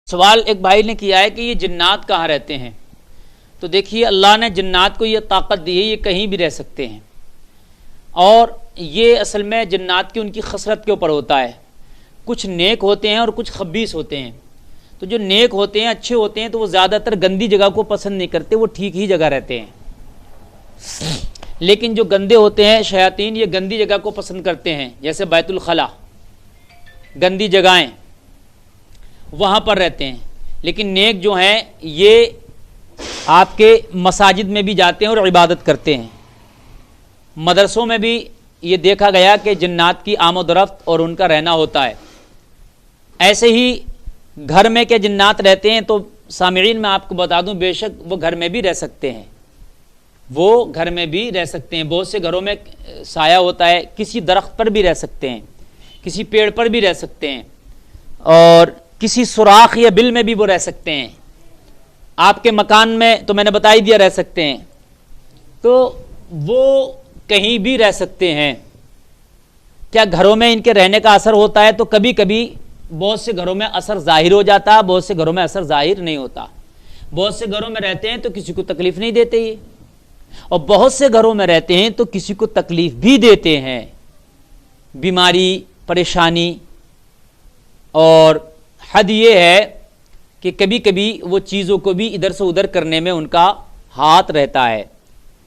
سوال ایک بھائی نے کیا ہے کہ یہ جنات کہاں رہتے ہیں؟ تو دیکھیے اللہ نے جنات کو یہ طاقت دی ہے، یہ کہیں بھی رہ سکتے ہیں، اور یہ اصل میں جنات کی ان کی خصلت کے اوپر ہوتا ہے۔ کچھ نیک ہوتے ہیں اور کچھ خبیث ہوتے ہیں۔ تو جو نیک ہوتے ہیں، اچھے ہوتے ہیں، تو وہ زیادہ تر گندی جگہ کو پسند نہیں کرتے، وہ ٹھیک ہی جگہ رہتے ہیں۔ لیکن جو گندے ہوتے ہیں شیاطین، یہ گندی جگہ کو پسند کرتے ہیں، جیسے بیت الخلا، گندی جگہیں وہاں پر رہتے ہیں۔ لیکن نیک جو ہیں یہ آپ کے مساجد میں بھی جاتے ہیں اور عبادت کرتے ہیں۔ مدرسوں میں بھی یہ دیکھا گیا کہ جنات کی آمد و رفت اور ان کا رہنا ہوتا ہے۔ ایسے ہی گھر میں کہ جنات رہتے ہیں، تو سامعین میں آپ کو بتا دوں، بے شک وہ گھر میں بھی رہ سکتے ہیں، وہ گھر میں بھی رہ سکتے ہیں۔ بہت سے گھروں میں سایہ ہوتا ہے، کسی درخت پر بھی رہ سکتے ہیں، کسی پیڑ پر بھی رہ سکتے ہیں، اور کسی سوراخ یا بل میں بھی وہ رہ سکتے ہیں۔ آپ کے مکان میں تو میں نے بتا ہی دیا رہ سکتے ہیں، تو وہ کہیں بھی رہ سکتے ہیں۔ کیا گھروں میں ان کے رہنے کا اثر ہوتا ہے؟ تو کبھی کبھی بہت سے گھروں میں اثر ظاہر ہو جاتا ہے، بہت سے گھروں میں اثر ظاہر نہیں ہوتا۔ بہت سے گھروں میں رہتے ہیں تو کسی کو تکلیف نہیں دیتے یہ، اور بہت سے گھروں میں رہتے ہیں تو کسی کو تکلیف بھی دیتے ہیں، بیماری، پریشانی۔ اور حد یہ ہے کہ کبھی کبھی وہ چیزوں کو بھی ادھر سے ادھر کرنے میں ان کا ہاتھ رہتا ہے،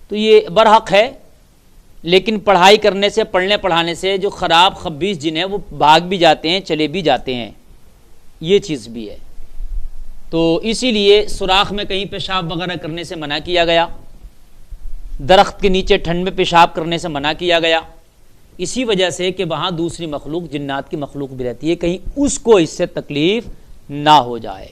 تو یہ برحق ہے۔ لیکن پڑھائی کرنے سے، پڑھنے پڑھانے سے جو خراب خبیث جن ہیں وہ بھاگ بھی جاتے ہیں، چلے بھی جاتے ہیں، یہ چیز بھی ہے۔ تو اسی لیے سوراخ میں کہیں پیشاب وغیرہ کرنے سے منع کیا گیا، درخت کے نیچے ٹھنڈ میں پیشاب کرنے سے منع کیا گیا، اسی وجہ سے کہ وہاں دوسری مخلوق، جنات کی مخلوق بھی رہتی ہے، کہیں اس کو اس سے تکلیف نہ ہو جائے۔